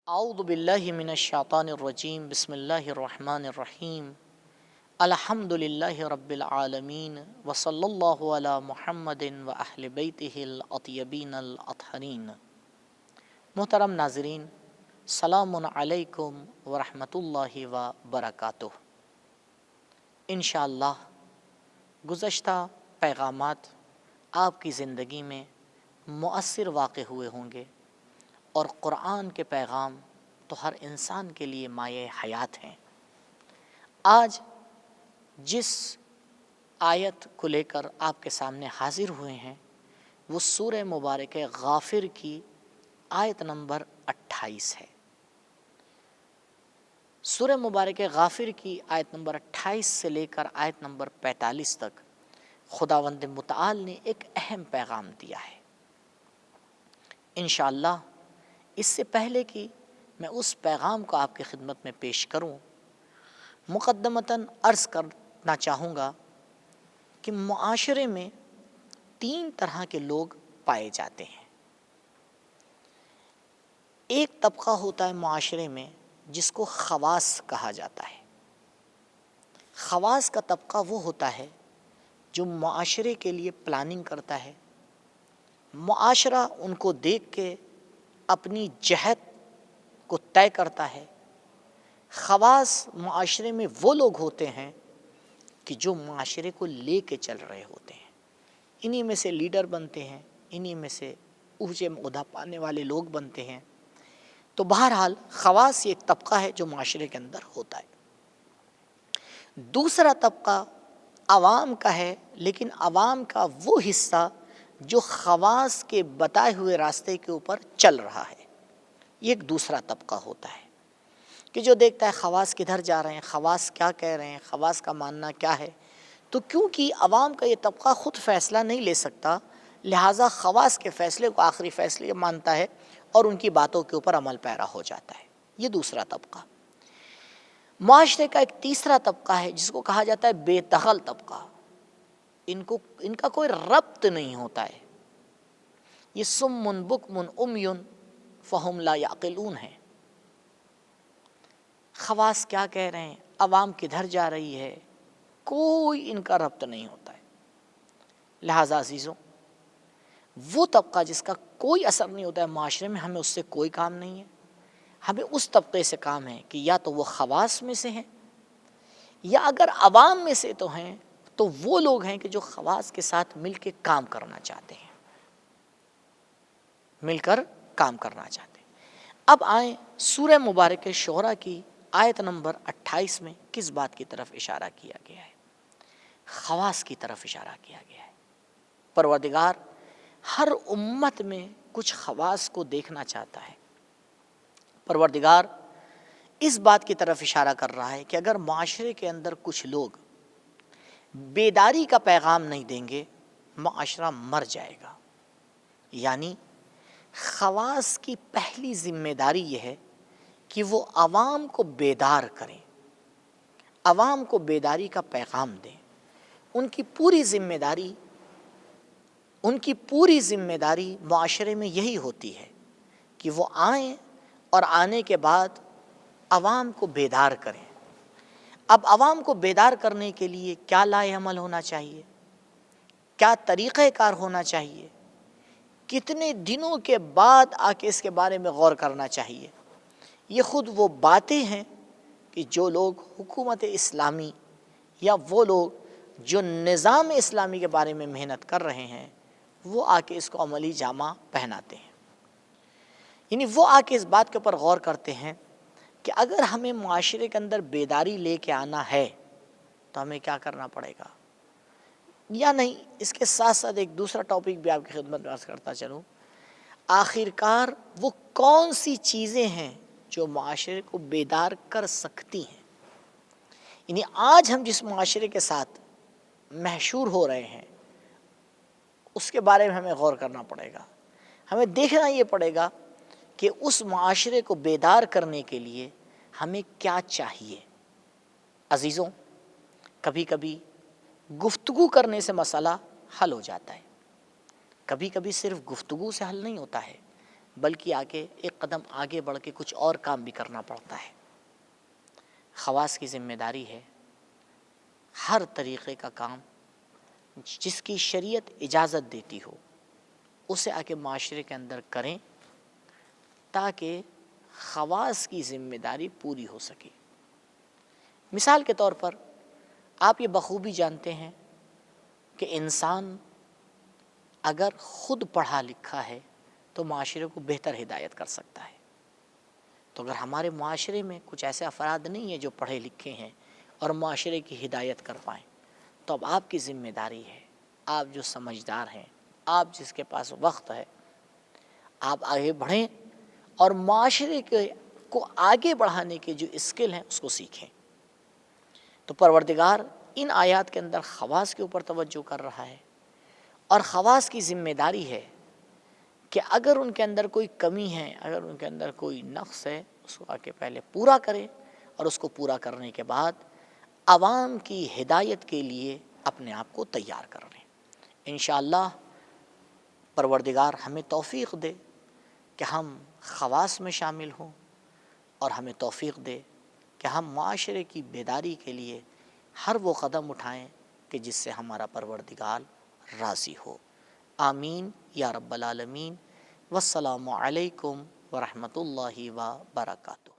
اعوذ باللہ من الشیطان الرجیم بسم اللہ الرحمن الرحیم الحمد للہ رب العالمین وصلی اللہ علی محمد و اہل بیتہ الاطیبین الاطہرین۔ محترم ناظرین، سلام علیکم ورحمۃ اللہ وبرکاتہ۔ انشاءاللہ گزشتہ پیغامات آپ کی زندگی میں مؤثر واقع ہوئے ہوں گے، اور قرآن کے پیغام تو ہر انسان کے لیے مایہ حیات ہیں۔ آج جس آیت کو لے کر آپ کے سامنے حاضر ہوئے ہیں وہ سورہ مبارک غافر کی آیت نمبر 28 ہے۔ سورہ مبارک غافر کی آیت نمبر 28 سے لے کر آیت نمبر 45 تک خداوند متعال نے ایک اہم پیغام دیا ہے۔ انشاءاللہ اس سے پہلے کہ میں اس پیغام کو آپ کی خدمت میں پیش کروں، مقدمتاً عرض کرنا چاہوں گا کہ معاشرے میں 3 طرح کے لوگ پائے جاتے ہیں۔ ایک طبقہ ہوتا ہے معاشرے میں جس کو خواص کہا جاتا ہے۔ خواص کا طبقہ وہ ہوتا ہے جو معاشرے کے لیے پلاننگ کرتا ہے، معاشرہ ان کو دیکھ کے اپنی جہت کو طے کرتا ہے۔ خواص معاشرے میں وہ لوگ ہوتے ہیں کہ جو معاشرے کو لے کے چل رہے ہوتے ہیں، انہی میں سے لیڈر بنتے ہیں، انہی میں سے اونچے عہدہ پانے والے لوگ بنتے ہیں۔ تو بہرحال خواص یہ ایک طبقہ ہے جو معاشرے کے اندر ہوتا ہے۔ دوسرا طبقہ عوام کا ہے، لیکن عوام کا وہ حصہ جو خواص کے بتائے ہوئے راستے کے اوپر چل رہا ہے۔ یہ ایک دوسرا طبقہ ہوتا ہے کہ جو دیکھتا ہے خواص کدھر جا رہے ہیں، خواص کیا کہہ رہے ہیں، خواص کا ماننا کیا ہے۔ تو کیونکہ عوام کا یہ طبقہ خود فیصلہ نہیں لے سکتا، لہٰذا خواص کے فیصلے کو آخری فیصلے مانتا ہے اور ان کی باتوں کے اوپر عمل پیرا ہو جاتا ہے۔ یہ دوسرا طبقہ۔ معاشرے کا ایک تیسرا طبقہ ہے جس کو کہا جاتا ہے بے دخل طبقہ۔ ان کا کوئی ربط نہیں ہوتا ہے۔ یہ صم بکم عمی فہم لا یعقلون ہے۔ خواص کیا کہہ رہے ہیں، عوام کدھر جا رہی ہے، کوئی ان کا ربط نہیں ہوتا ہے۔ لہٰذا عزیزوں، وہ طبقہ جس کا کوئی اثر نہیں ہوتا ہے معاشرے میں، ہمیں اس سے کوئی کام نہیں ہے۔ ہمیں اس طبقے سے کام ہے کہ یا تو وہ خواص میں سے ہیں، یا اگر عوام میں سے تو ہیں تو وہ لوگ ہیں کہ جو خواص کے ساتھ مل کے کام کرنا چاہتے ہیں، مل کر کام کرنا چاہتے ہیں۔ اب آئیں سورہ مبارک شعراء کی آیت نمبر 28 میں کس بات کی طرف اشارہ کیا گیا ہے؟ خواص کی طرف اشارہ کیا گیا ہے۔ پروردگار ہر امت میں کچھ خواص کو دیکھنا چاہتا ہے۔ پروردگار اس بات کی طرف اشارہ کر رہا ہے کہ اگر معاشرے کے اندر کچھ لوگ بیداری کا پیغام نہیں دیں گے، معاشرہ مر جائے گا۔ یعنی خواص کی پہلی ذمہ داری یہ ہے کہ وہ عوام کو بیدار کریں، عوام کو بیداری کا پیغام دیں۔ ان کی پوری ذمہ داری معاشرے میں یہی ہوتی ہے کہ وہ آئیں اور آنے کے بعد عوام کو بیدار کریں۔ اب عوام کو بیدار کرنے کے لیے کیا لائے عمل ہونا چاہیے، کیا طریقہ کار ہونا چاہیے، کتنے دنوں کے بعد آ کے اس کے بارے میں غور کرنا چاہیے، یہ خود وہ باتیں ہیں کہ جو لوگ حکومت اسلامی یا وہ لوگ جو نظام اسلامی کے بارے میں محنت کر رہے ہیں وہ آ کے اس کو عملی جامہ پہناتے ہیں۔ یعنی وہ آ کے اس بات کے اوپر غور کرتے ہیں کہ اگر ہمیں معاشرے کے اندر بیداری لے کے آنا ہے تو ہمیں کیا کرنا پڑے گا، یا نہیں۔ اس کے ساتھ ساتھ ایک دوسرا ٹاپک بھی آپ کی خدمت میں عرض کرتا چلوں۔ آخرکار وہ کون سی چیزیں ہیں جو معاشرے کو بیدار کر سکتی ہیں۔ یعنی آج ہم جس معاشرے کے ساتھ محشور ہو رہے ہیں اس کے بارے میں ہمیں غور کرنا پڑے گا۔ ہمیں دیکھنا یہ پڑے گا کہ اس معاشرے کو بیدار کرنے کے لیے ہمیں کیا چاہیے۔ عزیزوں، کبھی کبھی گفتگو کرنے سے مسئلہ حل ہو جاتا ہے، کبھی کبھی صرف گفتگو سے حل نہیں ہوتا ہے، بلکہ آگے ایک قدم آگے بڑھ کے کچھ اور کام بھی کرنا پڑتا ہے۔ خواص کی ذمہ داری ہے ہر طریقے کا کام جس کی شریعت اجازت دیتی ہو اسے آگے معاشرے کے اندر کریں تاکہ خواص کی ذمہ داری پوری ہو سکے۔ مثال کے طور پر آپ یہ بخوبی جانتے ہیں کہ انسان اگر خود پڑھا لکھا ہے تو معاشرے کو بہتر ہدایت کر سکتا ہے۔ تو اگر ہمارے معاشرے میں کچھ ایسے افراد نہیں ہیں جو پڑھے لکھے ہیں اور معاشرے کی ہدایت کر پائیں، تو اب آپ کی ذمہ داری ہے، آپ جو سمجھدار ہیں، آپ جس کے پاس وقت ہے، آپ آگے بڑھیں اور معاشرے کو آگے بڑھانے کے جو اسکل ہیں اس کو سیکھیں۔ تو پروردگار ان آیات کے اندر خواص کے اوپر توجہ کر رہا ہے، اور خواص کی ذمہ داری ہے کہ اگر ان کے اندر کوئی کمی ہے، اگر ان کے اندر کوئی نقص ہے، اس کو آ کے پہلے پورا کرے، اور اس کو پورا کرنے کے بعد عوام کی ہدایت کے لیے اپنے آپ کو تیار کر لیں۔ انشاءاللہ پروردگار ہمیں توفیق دے کہ ہم خواص میں شامل ہوں، اور ہمیں توفیق دے کہ ہم معاشرے کی بیداری کے لیے ہر وہ قدم اٹھائیں کہ جس سے ہمارا پروردگار راضی ہو۔ آمین یا رب العالمین۔ والسلام علیکم ورحمۃ اللہ وبرکاتہ۔